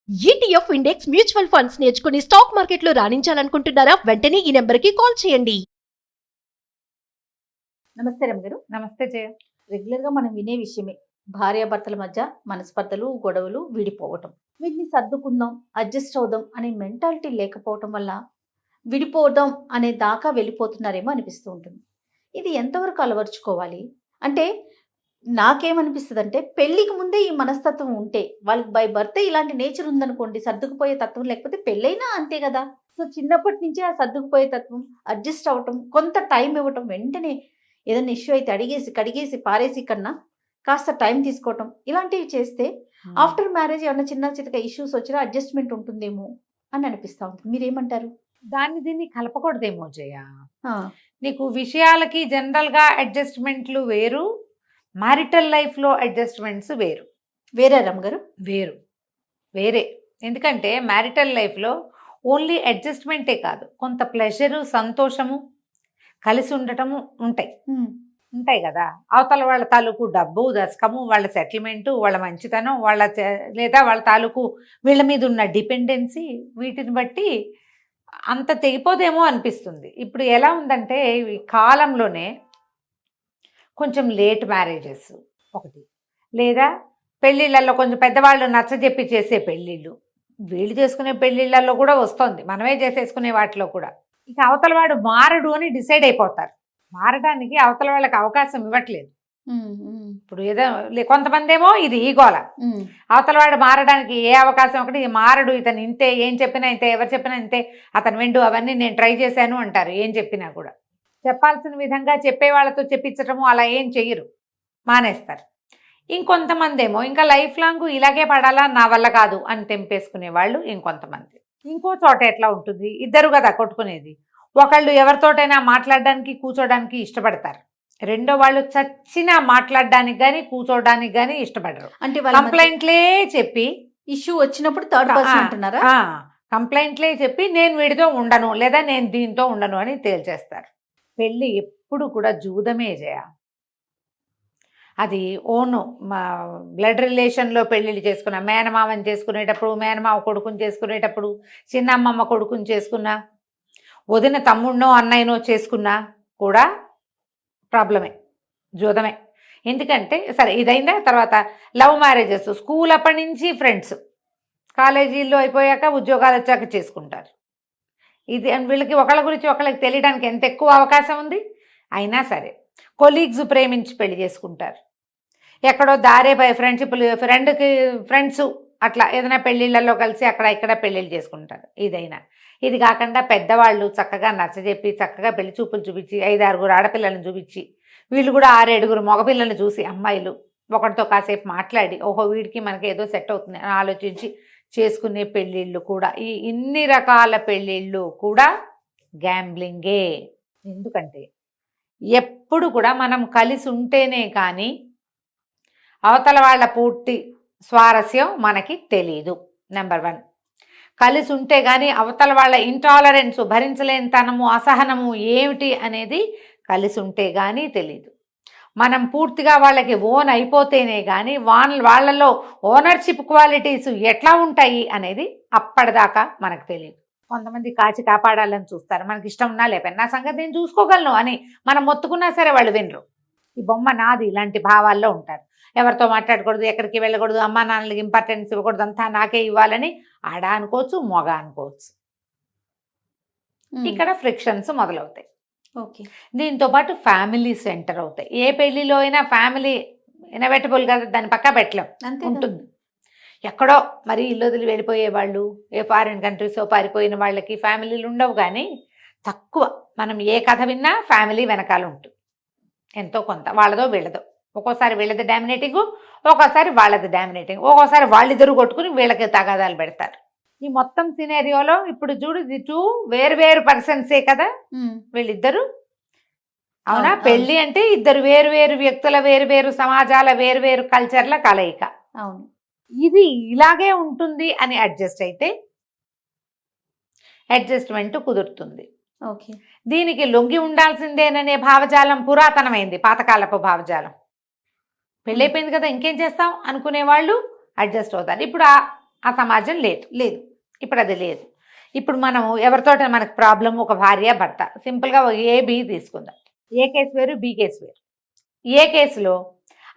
ETF index mutual funds నేర్చుకుని stock మార్కెట్లో రాణించాలనుకుంటున్నారా? వెంటనే ఈ నెంబర్కి కాల్ చేయండి. నమస్తే రమ్య గారు. నమస్తే జయ. రెగ్యులర్గా మనం వినే విషయమే భార్యాభర్తల మధ్య మనస్పర్ధలు, గొడవలు, విడిపోవటం. వీటిని సర్దుకుందాం, అడ్జస్ట్ అవుదాం అనే మెంటాలిటీ లేకపోవటం వల్ల విడిపోవడం అనే దాకా వెళ్ళిపోతున్నారేమో అనిపిస్తూ ఉంటుంది. ఇది ఎంతవరకు అలవర్చుకోవాలి? అంటే నాకేమనిపిస్తుంది అంటే, పెళ్ళికి ముందే ఈ మనస్తత్వం ఉంటే, వాళ్ళకి బై బర్త్ ఇలాంటి నేచర్ ఉందనుకోండి, సర్దుకుపోయే తత్వం, లేకపోతే పెళ్ళైనా అంతే కదా. సో చిన్నప్పటి నుంచే ఆ సర్దుకుపోయే తత్వం, అడ్జస్ట్ అవ్వటం, కొంత టైం ఇవ్వటం, వెంటనే ఏదైనా ఇష్యూ అయితే అడిగేసి కడిగేసి పారేసి కన్నా కాస్త టైం తీసుకోవటం, ఇలాంటివి చేస్తే ఆఫ్టర్ మ్యారేజ్ ఏమన్నా చిన్న చితక ఇష్యూస్ వచ్చినా అడ్జస్ట్మెంట్ ఉంటుందేమో అని అనిపిస్తూ ఉంటుంది. మీరేమంటారు? దాన్ని దీన్ని కలపకూడదేమో జయ. ఆ, నీకు విషయాలకి జనరల్గా అడ్జస్ట్మెంట్లు వేరు, మ్యారిటల్ లైఫ్లో అడ్జస్ట్మెంట్స్ వేరు. వేరే రమ్ గారు. వేరే. ఎందుకంటే మ్యారిటల్ లైఫ్లో ఓన్లీ అడ్జస్ట్మెంటే కాదు, కొంత ప్లెజరు, సంతోషము, కలిసి ఉండటము ఉంటాయి కదా. అవతల వాళ్ళ తాలూకు డబ్బు, దశకము, వాళ్ళ సెటిల్మెంటు, వాళ్ళ మంచితనం, లేదా వాళ్ళ తాలూకు వీళ్ళ మీద ఉన్న డిపెండెన్సీ, వీటిని బట్టి అంత తెగిపోదేమో అనిపిస్తుంది. ఇప్పుడు ఎలా ఉందంటే, ఈ కాలంలోనే కొంచెం లేట్ మ్యారేజెస్ ఒకటి, లేదా పెళ్ళిళ్ళల్లో కొంచెం పెద్దవాళ్ళు నచ్చజెప్పి చేసే పెళ్ళిళ్ళు, వీళ్ళు చేసుకునే పెళ్ళిళ్ళల్లో కూడా వస్తుంది, మనమే చేసేసుకునే వాటిలో కూడా. ఇక అవతల వాడు మారడు అని డిసైడ్ అయిపోతారు. మారడానికి అవతల వాళ్ళకి అవకాశం ఇవ్వట్లేదు. ఇప్పుడు ఏదో కొంతమంది ఏమో ఇది ఈగోల, అవతల వాడు మారడానికి ఏ అవకాశం, ఒకటి మారడు, ఇతను ఇంతే, ఏం చెప్పినా ఇంతే, ఎవరు చెప్పినా ఇంతే, అతను విండు, అవన్నీ నేను ట్రై చేశాను అంటారు. ఏం చెప్పినా కూడా చెప్పాల్సిన విధంగా చెప్పే వాళ్ళతో చెప్పించటము అలా ఏం చెయ్యరు, మానేస్తారు. ఇంకొంతమంది ఏమో ఇంకా లైఫ్ లాంగ్ ఇలాగే పడాలా, నా వల్ల కాదు అని తెంపేసుకునే వాళ్ళు ఇంకొంతమంది. ఇంకో చోట ఎట్లా ఉంటుంది, ఇద్దరు కదా కొట్టుకునేది, ఒకళ్ళు ఎవరితోటైనా మాట్లాడడానికి కూర్చోడానికి ఇష్టపడతారు, రెండో వాళ్ళు చచ్చినా మాట్లాడడానికి కానీ కూర్చోడానికి కానీ ఇష్టపడరు. అంటే కంప్లైంట్లే చెప్పి, ఇష్యూ వచ్చినప్పుడు థర్డ్ పర్సన్ అంటున్నారా? కంప్లైంట్లే చెప్పి నేను వీడితో ఉండను, లేదా నేను దీంతో ఉండను అని తేల్చేస్తారు. పెళ్ళి ఎప్పుడు కూడా జూదమే చేయ. అది ఓను బ్లడ్ రిలేషన్లో పెళ్ళిళ్ళు చేసుకున్న, మేనమామని చేసుకునేటప్పుడు, మేనమామ కొడుకుని చేసుకునేటప్పుడు, చిన్నమ్మమ్మ కొడుకుని చేసుకున్నా, వదిన తమ్ముడినో అన్నయ్యనో చేసుకున్నా కూడా ప్రాబ్లమే, జూదమే. ఎందుకంటే సరే ఇదైనా తర్వాత లవ్ మ్యారేజెస్, స్కూల్ అప్పటి నుంచి ఫ్రెండ్స్, కాలేజీల్లో అయిపోయాక ఉద్యోగాలు వచ్చాక చేసుకుంటారు. ఇది వీళ్ళకి ఒకళ్ళ గురించి ఒకళ్ళకి తెలియడానికి ఎంత ఎక్కువ అవకాశం ఉంది. అయినా సరే కొలీగ్స్ ప్రేమించి పెళ్లి చేసుకుంటారు, ఎక్కడో దారే ఫ్రెండ్స్ అట్లా ఏదైనా పెళ్ళిళ్ళల్లో కలిసి అక్కడ ఇక్కడ పెళ్ళిళ్ళు చేసుకుంటారు. ఇది కాకుండా పెద్దవాళ్ళు చక్కగా నచ్చజెప్పి, చక్కగా పెళ్లి చూపులు చూపించి, 5-6 ఆడపిల్లలను చూపించి, వీళ్ళు కూడా 6-7 మగపిల్లలను చూసి, అమ్మాయిలు ఒకటితో కాసేపు మాట్లాడి, ఓహో వీడికి మనకి ఏదో సెట్ అవుతుంది అని ఆలోచించి చేసుకునే పెళ్ళిళ్ళు కూడా, ఈ ఇన్ని రకాల పెళ్ళిళ్ళు కూడా గ్యాంబ్లింగే. ఎందుకంటే ఎప్పుడు కూడా మనం కలిసి ఉంటేనే కానీ అవతల వాళ్ళ పూర్తి స్వారస్యం మనకి తెలీదు. నెంబర్ 1, కలిసి ఉంటే కానీ అవతల వాళ్ళ ఇంటాలరెన్స్, భరించలేనితనము, అసహనము ఏమిటి అనేది కలిసి ఉంటే కానీ తెలీదు. మనం పూర్తిగా వాళ్ళకి ఓన్ అయిపోతేనే కానీ వాళ్ళలో ఓనర్షిప్ క్వాలిటీస్ ఎట్లా ఉంటాయి అనేది అప్పటిదాకా మనకు తెలియదు. కొంతమంది కాచి కాపాడాలని చూస్తారు, మనకి ఇష్టం ఉన్నా లేకపోయినా, నా సంగతి నేను చూసుకోగలను అని మనం మొత్తుకున్నా సరే వాళ్ళు వినరు. ఈ బొమ్మ నాది ఇలాంటి భావాల్లో ఉంటారు. ఎవరితో మాట్లాడకూడదు, ఎక్కడికి వెళ్ళకూడదు, అమ్మా నాన్నలకి ఇంపార్టెన్స్ ఇవ్వకూడదు, అంతా నాకే ఇవ్వాలని ఆడ అనుకోవచ్చు, మొగ అనుకోవచ్చు. ఇక్కడ ఫ్రిక్షన్స్ మొదలవుతాయి. ఓకే. దీంతో పాటు ఫ్యామిలీ సెంటర్ అవుతాయి. ఏ పెళ్లిలో అయినా ఫ్యామిలీ ఇన్ఎవిటబుల్ కదా, దాని పక్క పెట్టలేం ఉంటుంది. ఎక్కడో మరి ఇల్లు వదిలి వెళ్ళిపోయే వాళ్ళు, ఏ ఫారిన్ కంట్రీసో పారిపోయిన వాళ్ళకి ఫ్యామిలీలు ఉండవు, కానీ తక్కువ. మనం ఏ కథ విన్నా ఫ్యామిలీ వెనకాల ఉంటుంది ఎంతో కొంత, వాళ్ళదో వీళ్ళదో. ఒక్కోసారి వీళ్ళది డామినేటింగ్, ఒక్కోసారి వాళ్ళది డామినేటింగ్, ఒక్కోసారి వాళ్ళిద్దరు కొట్టుకుని వీళ్ళకి తగాదాలు పెడతారు. ఈ మొత్తం సినారియోలో ఇప్పుడు చూడు, ఇది 2 వేరు పర్సన్సే కదా వీళ్ళిద్దరు. అవునా? పెళ్ళి అంటే ఇద్దరు వేరు వ్యక్తుల, వేరు సమాజాల, వేరు కల్చర్ల కలయిక. అవును. ఇది ఇలాగే ఉంటుంది అని అడ్జస్ట్ అయితే అడ్జస్ట్మెంట్ కుదురుతుంది. ఓకే. దీనికి లొంగి ఉండాల్సిందేననే భావజాలం పురాతనమైంది, పాతకాలపు భావజాలం. పెళ్ళైపోయింది కదా ఇంకేం చేస్తాం అనుకునే వాళ్ళు అడ్జస్ట్ అవుతారు. ఇప్పుడు ఆ సమాజం లేదు. లేదు. ఇప్పుడు అది లేదు. ఇప్పుడు మనం ఎవరితోట మనకు ప్రాబ్లం, ఒక భార్య భర్త, సింపుల్గా ఏ బి తీసుకుందాం. ఏ కేసు వేరు, బి కేసు వేరు. ఏ కేసులో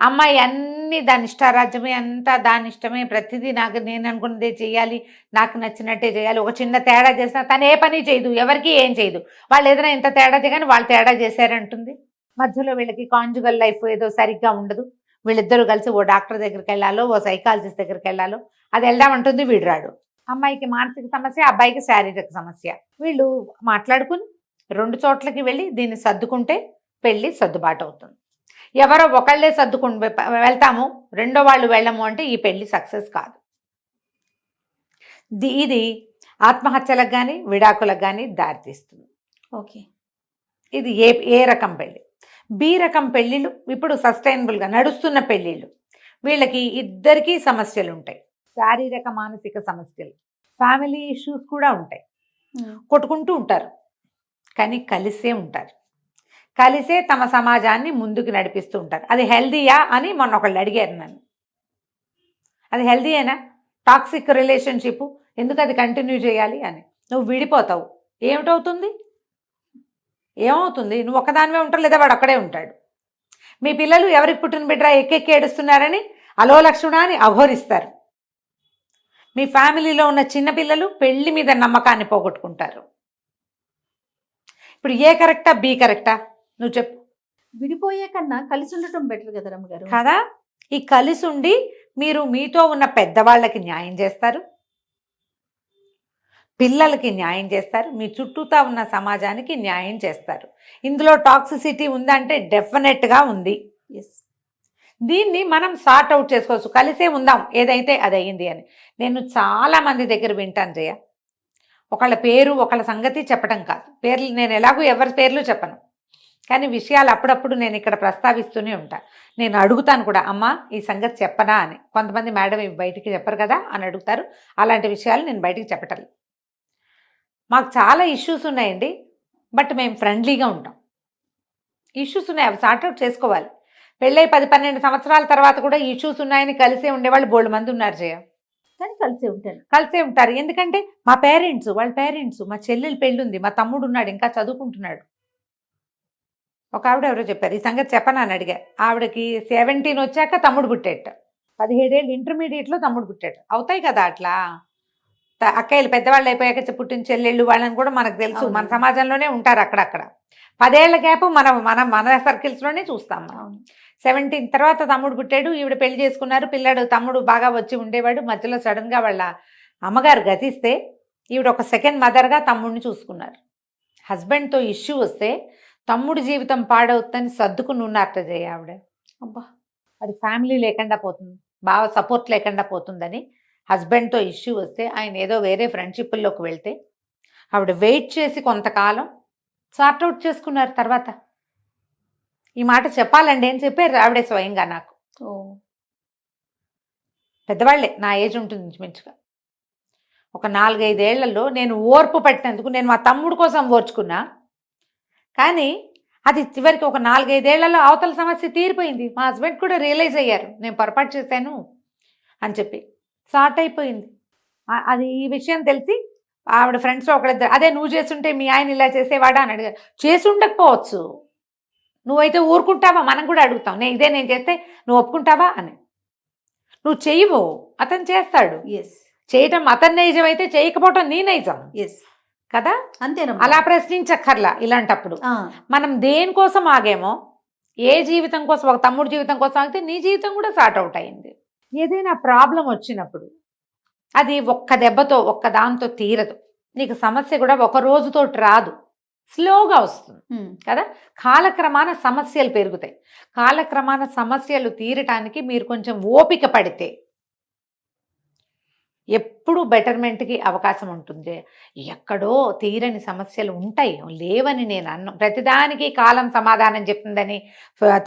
అమ్మాయి అన్ని దాని ఇష్టారాజ్యమే, అంతా దాని ఇష్టమే, ప్రతిదీ నాకు నేను అనుకున్నదే చేయాలి, నాకు నచ్చినట్టే చేయాలి. ఒక చిన్న తేడా చేసినా తను ఏ పని చేయదు, ఎవరికి ఏం చేయదు. వాళ్ళు ఏదైనా ఎంత తేడా చేయగానే వాళ్ళు తేడా చేశారంటుంది. మధ్యలో వీళ్ళకి కాంజుగల్ లైఫ్ ఏదో సరిగ్గా ఉండదు. వీళ్ళిద్దరూ కలిసి ఓ డాక్టర్ దగ్గరికి వెళ్ళాలో, ఓ సైకాలజిస్ట్ దగ్గరికి వెళ్ళాలో, అది వెళ్దామంటుంది, వీడు రాడు. అమ్మాయికి మానసిక సమస్య, అబ్బాయికి శారీరక సమస్య. వీళ్ళు మాట్లాడుకుని 2 చోట్లకి వెళ్ళి దీన్ని సర్దుకుంటే పెళ్ళి సర్దుబాటు అవుతుంది. ఎవరో ఒకళ్ళే సర్దుకుని వెళ్తాము, రెండో వాళ్ళు వెళ్ళము అంటే ఈ పెళ్లి సక్సెస్ కాదు. ఇది ఆత్మహత్యలకు కానీ విడాకులకు కానీ దారితీస్తుంది. ఓకే. ఇది ఏ రకం పెళ్ళి. బి రకం పెళ్ళిళ్ళు ఇప్పుడు సస్టైనబుల్గా నడుస్తున్న పెళ్ళిళ్ళు. వీళ్ళకి ఇద్దరికీ సమస్యలు ఉంటాయి, శారీరక మానసిక సమస్యలు, ఫ్యామిలీ ఇష్యూస్ కూడా ఉంటాయి. కొట్టుకుంటూ ఉంటారు కానీ కలిసే ఉంటారు, కలిసే తమ సమాజాన్ని ముందుకు నడిపిస్తూ ఉంటారు. అది హెల్దీయా అని మొన్న ఒకళ్ళు అడిగారు నన్ను. అది హెల్దీయేనా? టాక్సిక్ రిలేషన్షిప్ ఎందుకు అది కంటిన్యూ చేయాలి అని. నువ్వు విడిపోతావు, ఏమిటవుతుంది? ఏమవుతుంది? నువ్వు ఒక్కదానివే ఉంటావు, లేదా వాడు అక్కడే ఉంటాడు. మీ పిల్లలు ఎవరికి పుట్టిన బిడ్డ ఎక్కెక్కి ఏడుస్తున్నారని అలో లక్షణ అని అఘోరిస్తారు. మీ ఫ్యామిలీలో ఉన్న చిన్నపిల్లలు పెళ్లి మీద నమ్మకాన్ని పోగొట్టుకుంటారు. ఇప్పుడు ఏ కరెక్టా, బి కరెక్టా? నువ్వు చెప్పు. విడిపోయే కన్నా కలిసి ఉండటం బెటర్ కదా రమ్మగారు. కదా, ఈ కలిసి ఉండి మీరు మీతో ఉన్న పెద్దవాళ్ళకి న్యాయం చేస్తారు, పిల్లలకి న్యాయం చేస్తారు, మీ చుట్టూతా ఉన్న సమాజానికి న్యాయం చేస్తారు. ఇందులో టాక్సిసిటీ ఉందంటే డెఫినెట్గా ఉంది. ఎస్. దీన్ని మనం సార్ట్ అవుట్ చేసుకోవచ్చు, కలిసే ఉందాం ఏదైతే అది అయ్యింది అని. నేను చాలా మంది దగ్గర వింటాను జయ, ఒకళ్ళ పేరు ఒకళ్ళ సంగతి చెప్పడం కాదు, పేర్లు నేను ఎలాగూ ఎవరి పేర్లు చెప్పను, కానీ విషయాలు అప్పుడప్పుడు నేను ఇక్కడ ప్రస్తావిస్తూనే ఉంటాను. నేను అడుగుతాను కూడా, అమ్మ ఈ సంగతి చెప్పనా అని. కొంతమంది మేడం ఇవి బయటికి చెప్పరు కదా అని అడుగుతారు. అలాంటి విషయాలు నేను బయటికి చెప్పటం. మాకు చాలా ఇష్యూస్ ఉన్నాయండి, బట్ మేము ఫ్రెండ్లీగా ఉంటాం. ఇష్యూస్ ఉన్నాయి, అవి సార్ట్అవుట్ చేసుకోవాలి. పెళ్ళై 10-12 సంవత్సరాల తర్వాత కూడా ఇష్యూస్ ఉన్నాయని కలిసే ఉండేవాళ్ళు బోల్డ్ మంది ఉన్నారు జయ. కానీ కలిసే ఉంటారు. కలిసే ఉంటారు. ఎందుకంటే మా పేరెంట్స్, వాళ్ళ పేరెంట్స్, మా చెల్లెలు పెళ్ళి ఉంది, మా తమ్ముడు ఉన్నాడు ఇంకా చదువుకుంటున్నాడు. ఒక ఆవిడ ఎవరో చెప్పారు, ఈ సంగతి చెప్పనా అని అడిగా. ఆవిడకి 17 వచ్చాక తమ్ముడు పుట్టేట, 17 ఏళ్ళు ఇంటర్మీడియట్లో తమ్ముడు పుట్టాడు. అవుతాయి కదా అట్లా. అక్కయ్యలు పెద్దవాళ్ళు అయిపోయాక పుట్టిన చెల్లెళ్ళు వాళ్ళని కూడా మనకు తెలుసు, మన సమాజంలోనే ఉంటారు అక్కడక్కడ. 10 ఏళ్ల గ్యాప్ మన సర్కిల్స్లోనే చూస్తాం మనం. 17 తర్వాత తమ్ముడు పుట్టాడు, ఈవిడ పెళ్లి చేసుకున్నారు, పిల్లాడు తమ్ముడు బాగా వచ్చి ఉండేవాడు. మధ్యలో సడన్గా వాళ్ళ అమ్మగారు గతిస్తే ఈవిడ ఒక సెకండ్ మదర్గా తమ్ముడిని చూసుకున్నారు. హస్బెండ్తో ఇష్యూ వస్తే తమ్ముడు జీవితం పాడవుతుందని సర్దుకుని ఉన్నారట జయ ఆవిడ. అబ్బా, అది ఫ్యామిలీ లేకుండా పోతుంది, బాగా సపోర్ట్ లేకుండా పోతుందని హస్బెండ్తో ఇష్యూ వస్తే ఆయన ఏదో వేరే ఫ్రెండ్షిప్ల్లోకి వెళ్తే ఆవిడ వెయిట్ చేసి కొంతకాలం సార్ట్అవుట్ చేసుకున్నారు. తర్వాత ఈ మాట చెప్పాలండి అని చెప్పారు ఆవిడే స్వయంగా నాకు. పెద్దవాళ్లే, నా ఏజ్ ఉంటుంది ఇంచుమించుగా. ఒక 4-5 ఏళ్లలో నేను ఓర్పు పట్టినందుకు నేను మా తమ్ముడు కోసం ఓర్చుకున్నా, కానీ అది చివరికి ఒక 4-5 ఏళ్లలో అవతల సమస్య తీరిపోయింది. మా హస్బెండ్ కూడా రియలైజ్ అయ్యారు నేను పొరపాటు చేశాను అని చెప్పి, సార్ట్ అయిపోయింది. అది ఈ విషయం తెలిసి ఆవిడ ఫ్రెండ్స్లో ఒకళ్ళిద్దరు, అదే నువ్వు చేస్తుంటే మీ ఆయన ఇలా చేసేవాడా అని అడిగారు. చేసి ఉండకపోవచ్చు, నువ్వైతే ఊరుకుంటావా? మనం కూడా అడుగుతాం, నేను చేస్తే నువ్వు ఒప్పుకుంటావా అని. నువ్వు చెయ్యవు, అతను చేస్తాడు. ఎస్. చేయటం అతని నైజం అయితే చేయకపోవటం నీ నైజం. ఎస్ కదా, అంతేనా? అలా ప్రశ్నించక్కర్లా. ఇలాంటప్పుడు మనం దేనికోసం ఆగేమో, ఏ జీవితం కోసం, ఒక తమ్ముడు జీవితం కోసం ఆగితే నీ జీవితం కూడా సార్ట్ అవుట్ అయింది. ఏదైనా ప్రాబ్లం వచ్చినప్పుడు అది ఒక్క దెబ్బతో ఒక్క దాంతో తీరదు. నీకు సమస్య కూడా ఒక రోజుతో రాదు, స్లోగా వస్తుంది కదా. కాలక్రమాన సమస్యలు పెరుగుతాయి. కాలక్రమాన సమస్యలు తీరటానికి మీరు కొంచెం ఓపిక పడితే ఎప్పుడు బెటర్మెంట్కి అవకాశం ఉంటుంది. ఎక్కడో తీరని సమస్యలు ఉంటాయి, లేవని నేను అన్నాను. ప్రతిదానికి కాలం సమాధానం చెప్తుందని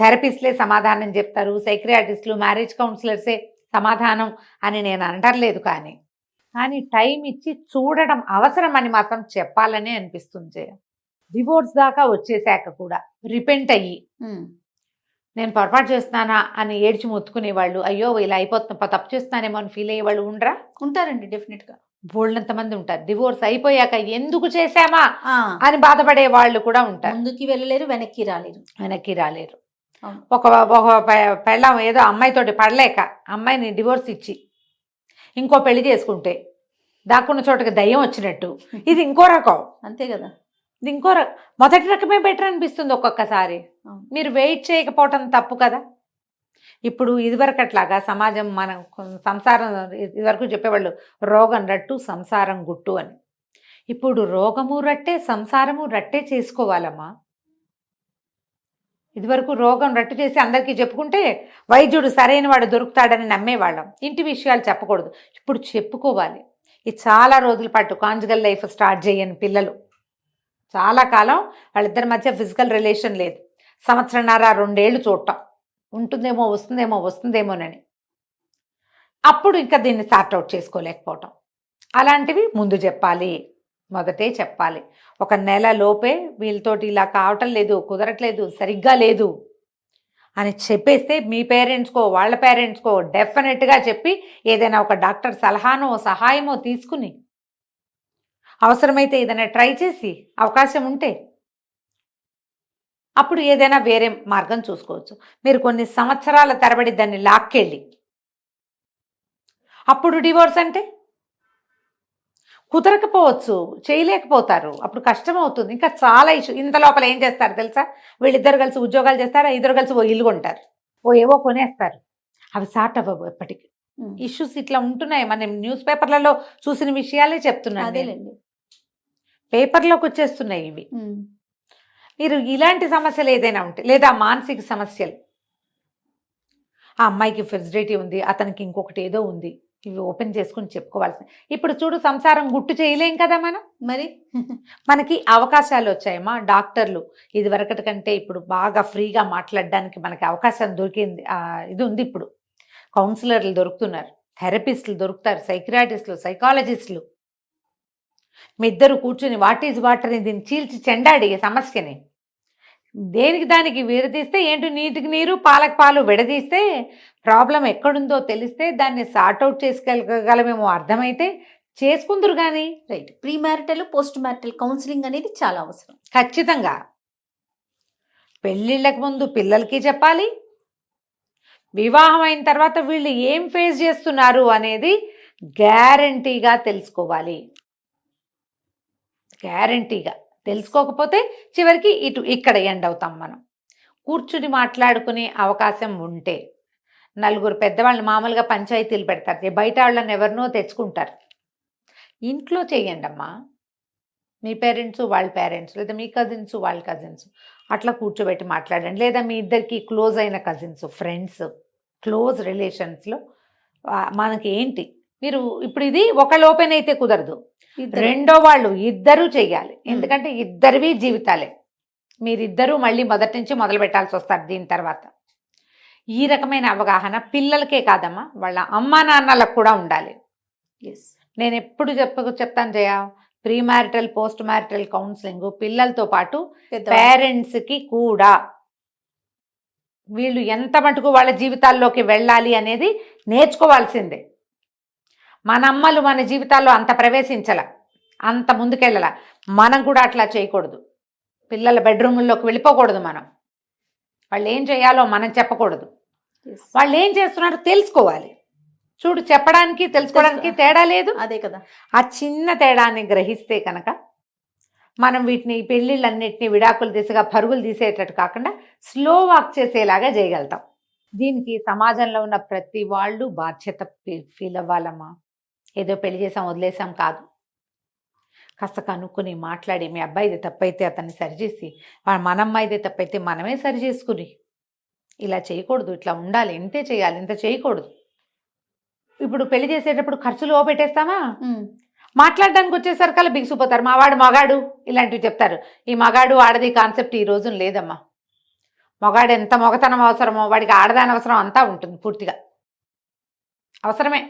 థెరపిస్ట్లే సమాధానం చెప్తారు, సైక్రియాటిస్టులు, మ్యారేజ్ కౌన్సిలర్సే సమాధానం అని నేను అంటర్లేదు. కానీ టైం ఇచ్చి చూడడం అవసరం అని మాత్రం చెప్పాలనే అనిపిస్తుంది. డివోర్స్ దాకా వచ్చేసాక కూడా రిపెంట్ అయ్యి నేను పొరపాటు చేస్తున్నానా అని ఏడ్చి మొత్తుకునేవాళ్ళు, అయ్యో ఇలా అయిపోతున్నా తప్పు చేస్తున్నానేమో అని ఫీల్ అయ్యేవాళ్ళు ఉండరా? ఉంటారండి డెఫినెట్గా. బోల్డంత మంది ఉంటారు. డివోర్స్ అయిపోయాక ఎందుకు చేశామా అని బాధపడే వాళ్ళు కూడా ఉంటారు. ముందుకి వెళ్ళలేరు, వెనక్కి రాలేరు. అవును. ఒక పెళ్ళాం ఏదో అమ్మాయితోటి పడలేక అమ్మాయిని డివోర్స్ ఇచ్చి ఇంకో పెళ్లి చేసుకుంటే దాక్కున్న చోటకి దయ్యం వచ్చినట్టు ఇది ఇంకో రకం. అంతే కదా. ఇది ఇంకో మొదటి రకమే బెటర్ అనిపిస్తుంది ఒక్కొక్కసారి. మీరు వెయిట్ చేయకపోవటం తప్పు కదా. ఇప్పుడు ఇదివరకట్లాగా సమాజం మనం సంసారం ఇదివరకు చెప్పేవాళ్ళు రోగం రట్టు సంసారం గుట్టు అని. ఇప్పుడు రోగము రట్టే సంసారము రట్టే చేసుకోవాలమ్మా. ఇదివరకు రోగం రట్టు చేసి అందరికీ చెప్పుకుంటే వైద్యుడు సరైన వాడు దొరుకుతాడని నమ్మేవాళ్ళం. ఇంటి విషయాలు చెప్పకూడదు, ఇప్పుడు చెప్పుకోవాలి. ఇది చాలా రోజుల పాటు కాంజుగల్ లైఫ్ స్టార్ట్ చేయని పిల్లలు చాలా కాలం వాళ్ళిద్దరి మధ్య ఫిజికల్ రిలేషన్ లేదు, 1.5-2 ఏళ్ళు చూడటం ఉంటుందేమో వస్తుందేమోనని, అప్పుడు ఇంకా దీన్ని సార్ట్అవుట్ చేసుకోలేకపోవటం. అలాంటివి ముందు చెప్పాలి, మొదటే చెప్పాలి. 1 నెల లోపే వీళ్ళతోటి ఇలా కావటం లేదు, కుదరట్లేదు, సరిగ్గా లేదు అని చెప్పేస్తే మీ పేరెంట్స్కో వాళ్ళ పేరెంట్స్కో డెఫినెట్గా చెప్పి ఏదైనా ఒక డాక్టర్ సలహానో సహాయమో తీసుకుని అవసరమైతే ఏదైనా ట్రై చేసి అవకాశం ఉంటే అప్పుడు ఏదైనా వేరే మార్గం చూసుకోవచ్చు. మీరు కొన్ని సంవత్సరాల తరబడి దాన్ని లాక్కెళ్ళి అప్పుడు డివోర్స్ అంటే కుదరకపోవచ్చు, చేయలేకపోతారు, అప్పుడు కష్టం అవుతుంది. ఇంకా చాలా ఇష్యూ. ఇంత లోపల ఏం చేస్తారు తెలుసా? వీళ్ళిద్దరు కలిసి ఉద్యోగాలు చేస్తారు, ఇద్దరు కలిసి ఇల్లు కొంటారు, ఏవో కొనేస్తారు. అవి సార్ట్ అవ్వవు ఎప్పటికీ. ఇష్యూస్ ఇట్లా ఉంటున్నాయి. మనం న్యూస్ పేపర్లలో చూసిన విషయాలే చెప్తున్నాను, అదేలేండి, పేపర్లోకి వచ్చేస్తున్నాయి ఇవి. మీరు ఇలాంటి సమస్యలు ఏదైనా ఉంటే, లేదా మానసిక సమస్యలు, ఆ అమ్మాయికి ఫెసిలిటీ ఉంది, అతనికి ఇంకొకటి ఏదో ఉంది, ఇవి ఓపెన్ చేసుకుని చెప్పుకోవాల్సింది. ఇప్పుడు చూడు, సంసారం గుట్టు చేయలేం కదా మనం. మరి మనకి అవకాశాలు వచ్చాయమ్మా. డాక్టర్లు ఇదివరకటి కంటే ఇప్పుడు బాగా ఫ్రీగా మాట్లాడడానికి మనకి అవకాశం దొరికింది. ఇది ఉంది. ఇప్పుడు కౌన్సిలర్లు దొరుకుతున్నారు, థెరపిస్టులు దొరుకుతారు, సైకియాట్రిస్టులు, సైకాలజిస్టులు. మీ ఇద్దరు కూర్చుని వాట్ ఈజ్ వాట్ అని దీన్ని చీల్చి చెండాడి సమస్యని దేనికి దానికి విడదీస్తే, ఏంటి నీటికి నీరు పాలకు పాలు విడదీస్తే ప్రాబ్లం ఎక్కడుందో తెలిస్తే దాన్ని సార్ట్అవుట్ చేసుకోగలమేమో అర్థమైతే చేసుకుందరు. కానీ right, pre marital post marital counselling అనేది చాలా అవసరం. ఖచ్చితంగా పెళ్ళిళ్ళకి ముందు పిల్లలకి చెప్పాలి, వివాహం అయిన తర్వాత వీళ్ళు ఏం ఫేస్ చేస్తున్నారు అనేది గ్యారంటీగా తెలుసుకోవాలి. గ్యారంటీగా తెలుసుకోకపోతే చివరికి ఇక్కడ ఎండ్ అవుతాం మనం. కూర్చుని మాట్లాడుకునే అవకాశం ఉంటే నలుగురు పెద్దవాళ్ళని మామూలుగా పంచాయతీలు పెడతారు, బయట వాళ్ళని ఎవరినో తెచ్చుకుంటారు. ఇంట్లో చేయండి అమ్మా. మీ పేరెంట్స్ వాళ్ళ పేరెంట్స్, లేదా మీ కజిన్స్ వాళ్ళ కజిన్స్ అట్లా కూర్చోబెట్టి మాట్లాడండి. లేదా మీ ఇద్దరికి క్లోజ్ అయిన కజిన్స్, ఫ్రెండ్స్, క్లోజ్ రిలేషన్స్లో మనకి ఏంటి, మీరు ఇప్పుడు ఇది ఒకళ్ళు ఓపెన్ అయితే కుదరదు, రెండో వాళ్ళు ఇద్దరూ చెయ్యాలి. ఎందుకంటే ఇద్దరివి జీవితాలే, మీరిద్దరూ మళ్ళీ మొదటి నుంచి మొదలు పెట్టాల్సి వస్తారు దీని తర్వాత. ఈ రకమైన అవగాహన పిల్లలకే కాదమ్మా, వాళ్ళ అమ్మా నాన్నలకు కూడా ఉండాలి. నేను ఎప్పుడు చెప్తాను Jaya, pre marital post marital counselling పిల్లలతో పాటు పేరెంట్స్కి కూడా వీళ్ళు ఎంత మటుకు వాళ్ళ జీవితాల్లోకి వెళ్ళాలి అనేది నేర్చుకోవాల్సిందే. మన అమ్మలు మన జీవితాల్లో అంత ప్రవేశించాల, అంత ముందుకెళ్ళాల. మనం కూడా అట్లా చేయకూడదు. పిల్లల బెడ్రూముల్లోకి వెళ్ళిపోకూడదు. వాళ్ళు ఏం చేయాలో మనం చెప్పకూడదు. వాళ్ళు ఏం చేస్తున్నారో తెలుసుకోవాలి. చూడు, చెప్పడానికి తెలుసుకోవడానికి తేడా లేదు. అదే కదా. ఆ చిన్న తేడాన్ని గ్రహిస్తే కనుక మనం వీటిని పెళ్ళిళ్ళన్నిటిని విడాకులు దిశగా పరుగులు తీసేటట్టు కాకుండా స్లో వాక్ చేసేలాగా చేయగలుగుతాం. దీనికి సమాజంలో ఉన్న ప్రతి వాళ్ళు బాధ్యత ఫీల్ అవ్వాలమ్మా. ఏదో పెళ్లి చేసాం వదిలేసాం కాదు, కాస్త కనుక్కొని మాట్లాడి, మీ అబ్బాయిది తప్పైతే అతన్ని సరిచేసి, మన అమ్మాయిది తప్పైతే మనమే సరి చేసుకుని, ఇలా చేయకూడదు, ఇట్లా ఉండాలి, ఇంతే చేయాలి, ఇంత చేయకూడదు. ఇప్పుడు పెళ్లి చేసేటప్పుడు ఖర్చులు పెట్టేస్తామా, మాట్లాడడానికి వచ్చేసరికల్లా బిగిసిపోతారు. మావాడు మగాడు ఇలాంటివి చెప్తారు. ఈ మగాడు ఆడది కాన్సెప్ట్ ఈ రోజున లేదమ్మా. మగాడు ఎంత మొగతనం అవసరమో వాడికి ఆడదాని అవసరం అంతా ఉంటుంది. పూర్తిగా అవసరమే.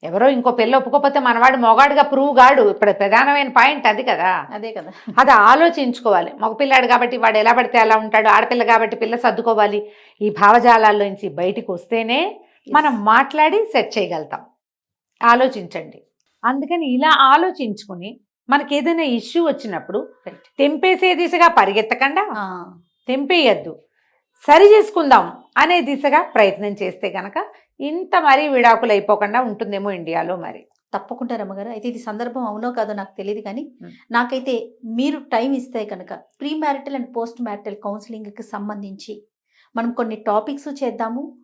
ఎవరో ఇంకో పెళ్ళి ఒప్పుకోకపోతే మనవాడు మొగాడుగా ప్రూవ్ గాడు. ఇప్పుడు ప్రధానమైన పాయింట్ అది కదా. అదే కదా. అది ఆలోచించుకోవాలి. మగపిల్లాడు కాబట్టి వాడు ఎలా పడితే అలా ఉంటాడు, ఆడపిల్ల కాబట్టి పిల్ల సర్దుకోవాలి. ఈ భావజాలాల్లోంచి బయటికి వస్తేనే మనం మాట్లాడి సెట్ చేయగలుగుతాం. ఆలోచించండి. అందుకని ఇలా ఆలోచించుకుని మనకి ఏదైనా ఇష్యూ వచ్చినప్పుడు Right. తెంపేసే దిశగా పరిగెత్తకుండా ఆ, తెంపేయద్దు, సరి చేసుకుందాం అనే దిశగా ప్రయత్నం చేస్తే గనక ఇంత మరీ విడాకులు అయిపోకుండా ఉంటుందేమో ఇండియాలో. మరి తప్పకుండా రమ్మగారు. అయితే ఇది సందర్భం అవునో కాదో నాకు తెలియదు కానీ Hmm. నాకైతే మీరు టైం ఇస్తే కనుక pre marital and post marital కౌన్సిలింగ్కి సంబంధించి మనం కొన్ని టాపిక్స్ చేద్దాము.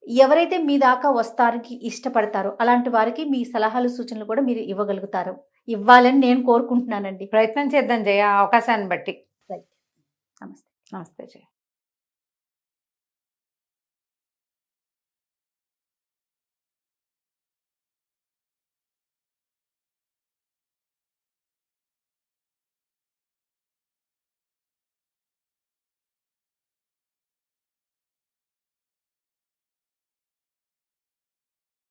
ఎవరైతే మీ దాకా వస్తానికి ఇష్టపడతారో అలాంటి వారికి మీ సలహాలు సూచనలు కూడా మీరు ఇవ్వాలని నేను కోరుకుంటున్నానండి. ప్రయత్నం చేద్దాం జయ, అవకాశాన్ని బట్టి. నమస్తే. నమస్తే జయ.